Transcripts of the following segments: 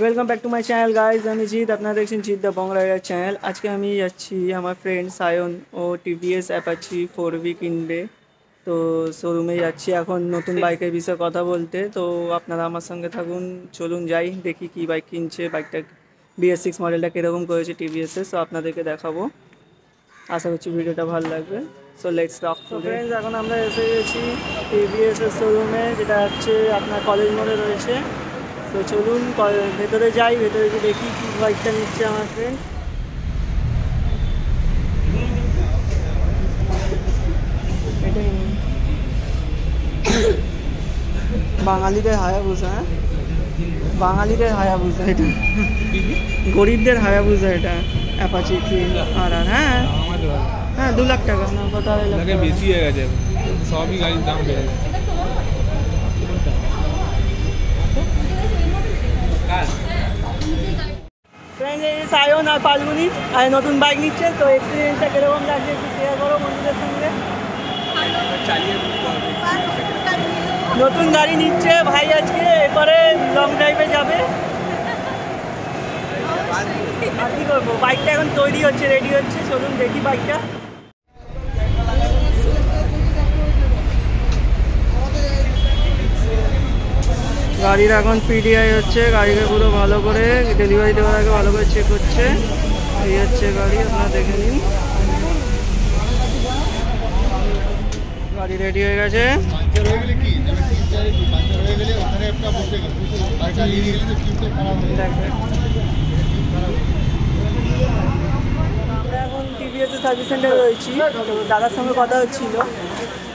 Welcome back to my channel guys. আমি জিৎ, আপনারা দেখছেন Jeet the Bong rider channel. আজকে আমি যাচ্ছি আমার ফ্রেন্ড সায়ন ও টিভিএস অ্যাপাচি 4V কিনবে, তো শোরুমে যাচ্ছি এখন নতুন বাইকের বিষয়ে কথা বলতে। তো আপনারা আমার সঙ্গে থাকুন, চলুন যাই দেখি কি বাইক কিনছে। বাইকটা BS6 মডেলটা কীরকম করেছে টিভিএসের, সো আপনাদেরকে দেখাবো। আশা করছি ভিডিওটা ভালো লাগবে। So let's rock. তো ফ্রেন্ডস, এখন আমরা এসে গেছি টিভিএসের শোরুমে, যেটা হচ্ছে আপনার কলেজ মোড়ে রয়েছে। তো চলুন ভেতরে যাই, ভেতরে গিয়ে দেখি কী বাইকটা নিচ্ছে আমার ফ্রেন্ড। বাঙালিদের হায়াবুসা, হ্যাঁ বাঙালিদের হায়াবুসা এটা, গরিবদের হায়াবুসা এটা অ্যাপাচি 3RR। হ্যাঁ হ্যাঁ 2 লাখ টাকা না, কত বেশি হয়ে গেছে, সবই গাড়ির দাম বেড়ে গেছে। ফ্রেন্ড, এই সায়ন আর ফাল্গুনি আর নতুন বাইক নিচ্ছে, তো এক্সপিরিয়েন্সটা কীরকম লাগছে একটু শেয়ার করো বন্ধুদের সঙ্গে। নতুন গাড়ি নিচ্ছে ভাই আজকে, এরপরে লং ড্রাইভে যাবে। আর কী করবো, বাইকটা এখন তৈরি হচ্ছে, রেডি হচ্ছে। চলুন দেখি বাইকটা। গাড়ির এখন PDI হচ্ছে, গাড়িকে পুরো ভালো করে ডেলিভারি দেওয়ার আগে ভালো করে চেক হচ্ছে। এই হচ্ছে গাড়ি, আপনারা দেখে নিন। গাড়ি রেডি হয়ে গেছে। আমরা এখন টিভিএসের সার্ভিস সেন্টারে রয়েছি, তো দাদার সঙ্গে কথা হচ্ছিল।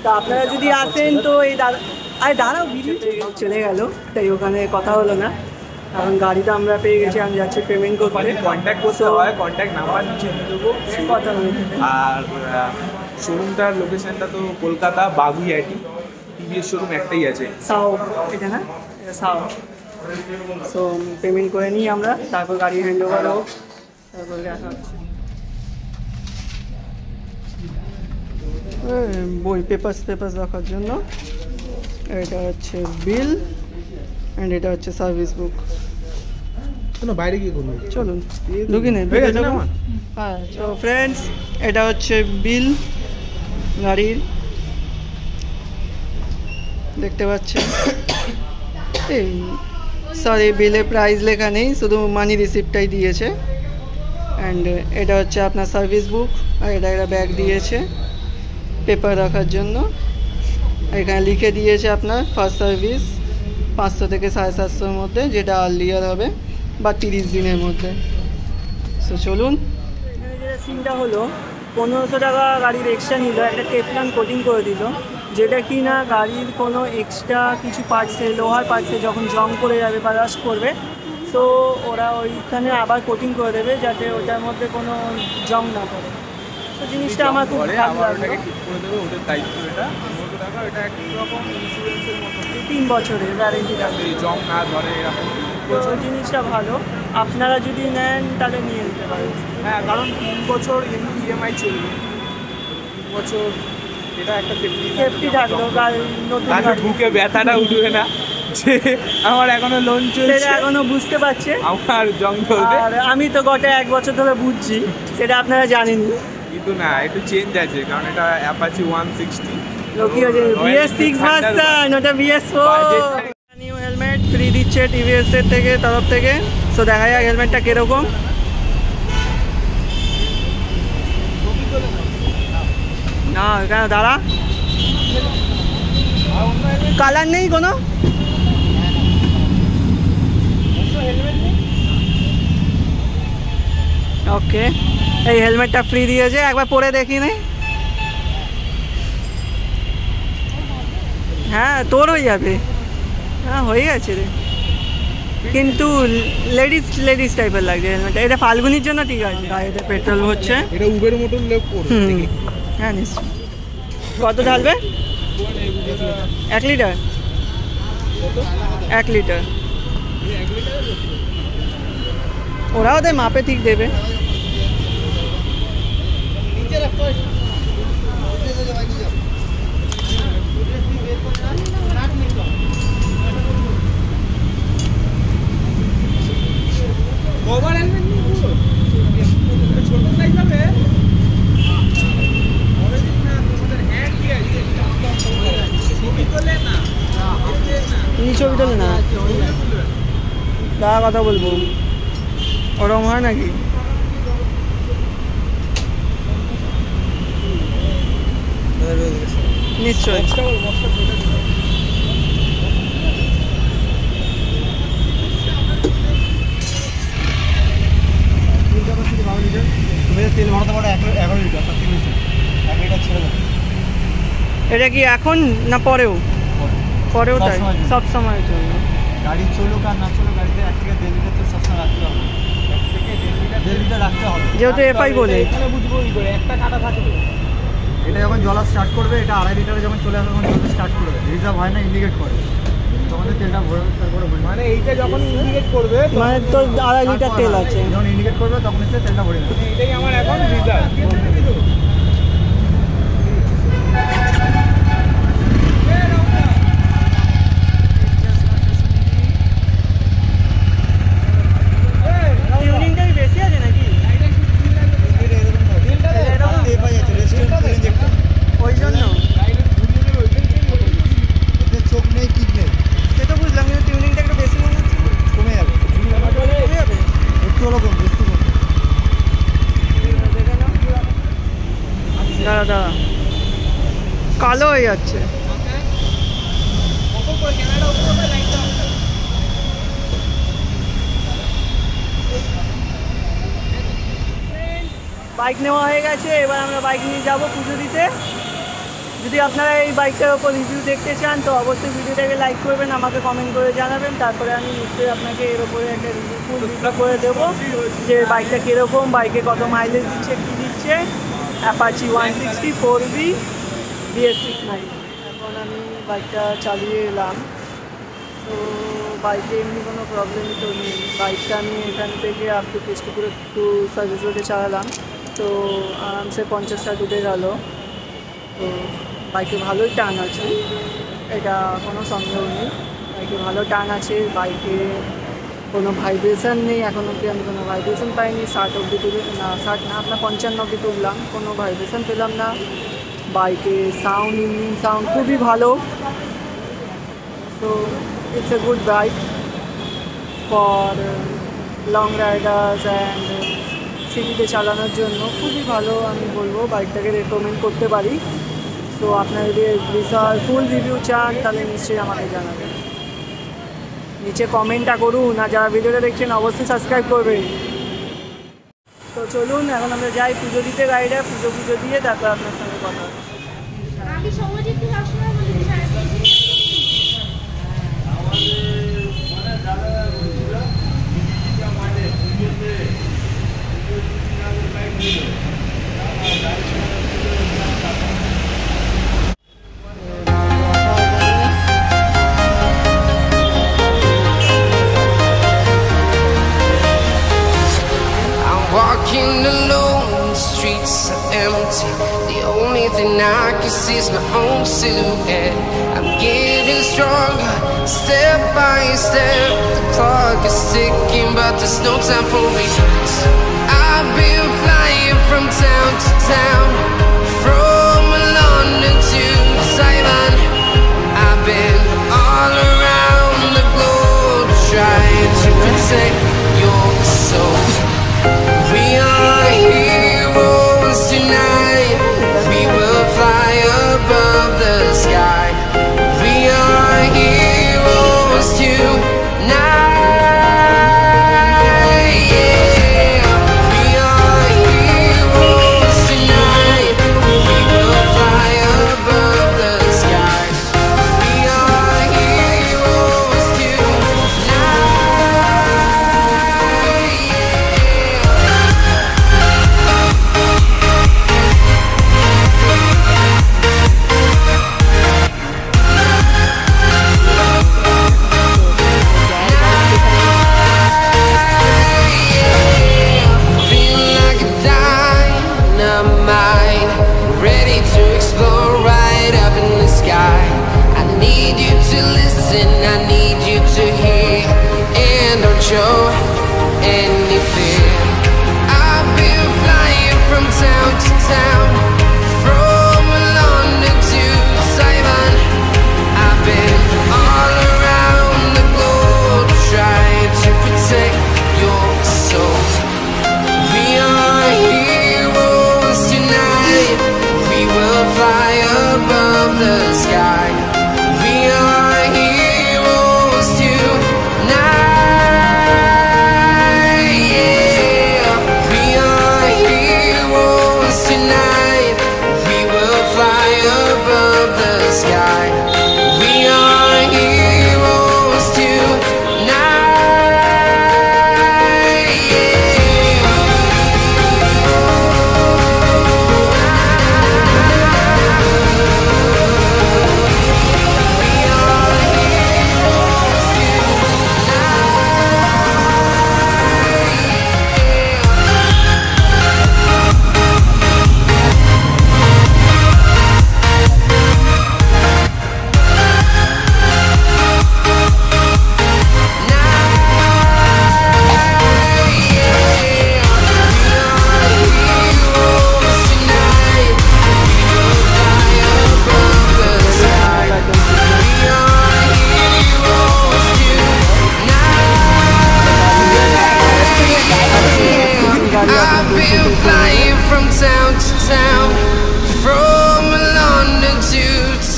তো আপনারা যদি আসেন তো এই দাদা, আরে দাঁড়াও, ভিডিও চলে গেল, তাই ওখানে কথা হলো না। এখন গাড়িটা আমরা পেয়ে গেছি, আমি যাচ্ছি পেমেন্ট করতে। কন্ট্যাক্ট করতে হয়, কন্ট্যাক্ট নাম্বার নিচে দিয়ে দেবো। কথা আর শোরুমটার লোকেশনটা তো কলকাতা বাগুইআটি। টিভিএস শোরুম একটাই আছে, সাও, এটা না, এটা সাও। সো পেমেন্ট করে নিই আমরা, তারপর গাড়ি হ্যান্ড ওভার হোক, তারপর দেখা হচ্ছে। বই পেপার্স রাখার জন্য। এটা হচ্ছে বিল অ্যান্ড এটা হচ্ছে সার্ভিস বুক। বাইরে গিয়ে করবো, চলুন ঢুকি নেই। হ্যাঁ, তো ফ্রেন্ডস, এটা হচ্ছে বিল গাড়ির, দেখতে পাচ্ছেন। এই সরি, বিলে প্রাইস লেখা নেই, শুধু মানি রিসিপ্টটাই দিয়েছে। অ্যান্ড এটা হচ্ছে আপনার সার্ভিস বুক, আর এটা একটা ব্যাগ দিয়েছে পেপার রাখার জন্য। এখানে লিখে দিয়েছে আপনার ফার্স্ট সার্ভিস 500 থেকে 750-এর মধ্যে, যেটা আর্লিয়ার হবে বা 30 দিনের মধ্যে। সো চলুন। এখানে যে সিনটা হলো, 1500 টাকা গাড়ির এক্সট্রা নিল, একটা টেফলন কোটিং করে দিল, যেটা কি না গাড়ির কোনো এক্সট্রা কিছু পার্টসে, লোহার পার্টসে যখন জং করে যাবে বা রাস্ট করবে, তো ওরা ওইখানে আবার কোটিং করে দেবে, যাতে ওটার মধ্যে কোনো জং না পড়ে। তো জিনিসটা আমার খুব ভালো লাগলো। ওদের দায়িত্ব এটা। 1500 টাকা, এটা একরকম ইন্স্যুরেন্সের মতো, 3 বছরের গ্যারেন্টি থাকবে, জং না ধরে এরকম। তো জিনিসটা ভালো, আপনারা যদি নেন তাহলে নিয়ে নিতে পারেন। হ্যাঁ, কারণ 3 বছর এমনি EMI চলবে, 3 বছর এটা একটা সেফটি থাকলো। নতুন ঢুকে ব্যথাটা উঠবে না যে আমার এখনো লোন চলছে, সেটা এখনো বুঝতে পারছে আমার জং ধরবে। আর আমি তো গত 1 বছর ধরে বুঝছি, সেটা আপনারা জানেনই। কিন্তু না, একটু চেঞ্জ আছে, কারণ এটা অ্যাপাচি 160। কি আছে, BS6 ভার্সন, ওটা BS4। নিউ হেলমেট ফ্রি দিচ্ছে TVS এর তরফ থেকে। সো দেখা যাক হেলমেটটা কিরকম। না কেন দাঁড়া, কালার নেই কোনো। ওকে, এই হেলমেটটা ফ্রি দিয়েছে, একবার পরে দেখি নে। হ্যাঁ, তোর হয়ে যাবে। হ্যাঁ, হয়ে গেছে রে, কিন্তু লেডিস টাইপের লাগছে হেলমেটটা। এটা ফাল্গুনির জন্য ঠিক আছে। গাড়িতে পেট্রোল হচ্ছে, এটা উবের মতন লেপ করবে। হ্যাঁ নিশ্চয়। কত ঢালবে? 1 লিটার, 1 লিটার। ওরাও দেয় মাপে, ঠিক দেবে। দাদা কথা বলবো, ওরকম হয় নাকি? নিশ্চয়ই। তেল ভরাতে পারো 11 লিটার, 1 লিটার ছেড়ে দেবে। এটা কি এখন না পরেও? পরেও তাই সব সময় চলবে। গাড়ি চলুক আর না চলুক, গাড়িতে 1 থেকে 1.5 লিটার তো সবসময় রাখতে হবে। 1 থেকে 1.5 লিটার রাখতে হবে, যেহেতু এফআই বলে। এখানে বুঝবো কি করে, একটা কাটা থাকবে। এটা যখন জ্বলা স্টার্ট করবে, এটা 2.5 লিটারে যখন চলে আসবে তখন জলটা স্টার্ট করবে, রিজার্ভ হয় না, ইন্ডিকেট করে তখন তেলটা ভরে তারপরে ভরে। মানে এইটা যখন ইন্ডিকেট করবে, মানে তো 2.5 লিটার তেল আছে, যখন ইন্ডিকেট করবে তখন তেলটা ভরে নেবে। এটাই আমার এখন রিজার্ভ। টিউনিংটা কি বেশি আছে নাকি? ওই জন্য চোখ নেই, কিক নেই, সে তো বুঝলাম, কিন্তু টিউনিংটা একটু বেশি মনে হচ্ছে। কমে যাবে, কমে যাবে একটু হলো কমবে, একটু কমবে। দেখে নাও। দাঁড়া দাঁড়া, কালো হয়ে যাচ্ছে। বাইক নেওয়া হয়ে গেছে, এবার আমরা বাইক নিয়ে যাব পুজো দিতে। যদি আপনারা এই বাইকটার ওপর রিভিউ দেখতে চান তো অবশ্যই ভিডিওটাকে লাইক করবেন, আমাকে কমেন্ট করে জানাবেন, তারপরে আমি নিশ্চয়ই আপনাকে এর ওপরে একটা রিভিউ ফুল রিভিউ করে দেবো যে বাইকটা কীরকম, বাইকে কত মাইলেজ দিচ্ছে, কী দিচ্ছে। অ্যাপাচি 160 4V BS6 এখন আমি বাইকটা চালিয়ে এলাম। তো বাইকে এমনি কোনো প্রবলেমই তো নেই। বাইকটা আমি এখান থেকে আপ টু কেষ্টপুরে একটু সার্ভিস রোডে চালালাম, তো আরামসে 50টা ডুবে গেল। তো বাইকে ভালোই টান আছে, এটা কোনো সন্দেহ নেই, বাইকে ভালো টান আছে। বাইকে কোনো ভাইব্রেশন নেই, এখন অবধি আমি কোনো ভাইব্রেশন পাইনি। 60 অবধি তুলে না, 60 না, আপনার 55 অবধি তুললাম, কোনো ভাইব্রেশন পেলাম না। বাইকে সাউন্ড, ইঞ্জিন সাউন্ড খুবই ভালো। তো it's a good bike for long Riders and সিটিতে চালানোর জন্য খুবই ভালো, আমি বলবো বাইকটাকে রেকমেন্ড করতে পারি। তো আপনারা যদি বিশাল ফুল রিভিউ চান তাহলে নিশ্চয়ই আমাকে জানাবেন, নিচে কমেন্টটা করুন, আর যারা ভিডিওটা দেখছেন অবশ্যই সাবস্ক্রাইব করবেন। তো চলুন এখন আমরা যাই পুজো দিতে, গাড়িটা পুজো দিয়ে তারপর আপনার সঙ্গে কথা হবে। Walking alone, the streets are empty. The only thing I can see is my own silhouette. I'm getting stronger, step by step. The clock is ticking, but there's no time for regrets. I've been flying from town to town, from London to Taiwan. I've been all around the globe trying to protect your soul. We are heroes tonight. We will fly above the sky. We are heroes tonight. Yeah, we are heroes tonight.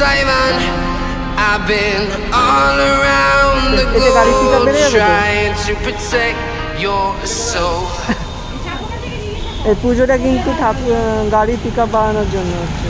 Taiwan. I've been all around the Ete gari pick up globe bere jabe to? trying to protect your soul. এই পুজোটা কিন্তু গাড়ি pick up বানানোর জন্য হচ্ছে।